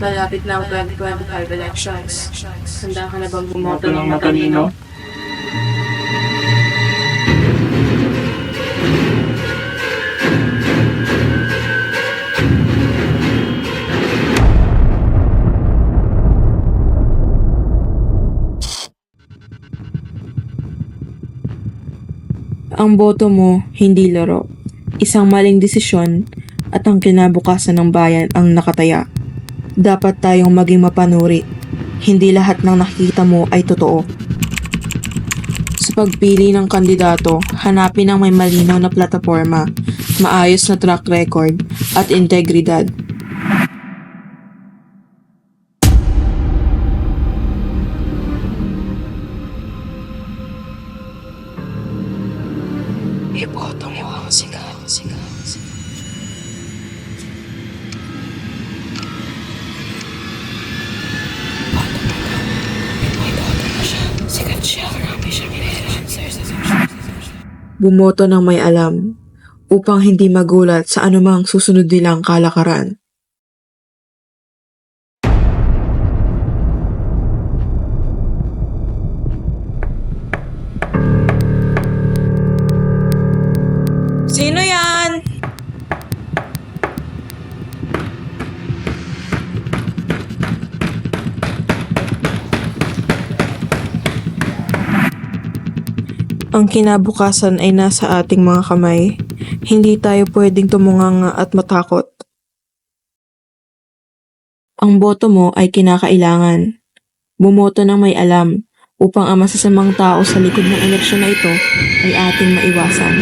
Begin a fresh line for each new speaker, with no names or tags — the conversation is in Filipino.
Malapit na ang 2025 elections. Handa ka na bang bumoto
Ito ng matalino.
Ang boto mo, hindi laro. Isang maling desisyon at ang kinabukasan ng bayan ang nakataya. Dapat tayong maging mapanuri. Hindi lahat ng nakikita mo ay totoo. Sa pagpili ng kandidato, hanapin ang may malinaw na plataforma, maayos na track record, at integridad. Iboto mo ang sigaw. Bumoto ng may alam upang hindi magulat sa anumang susunod nilang kalakaran. Sino yan? Ang kinabukasan ay nasa ating mga kamay. Hindi tayo pwedeng tumunganga at matakot. Ang boto mo ay kinakailangan. Bumoto ng may alam upang ang masasamang tao sa likod ng eleksyon na ito ay ating maiwasan.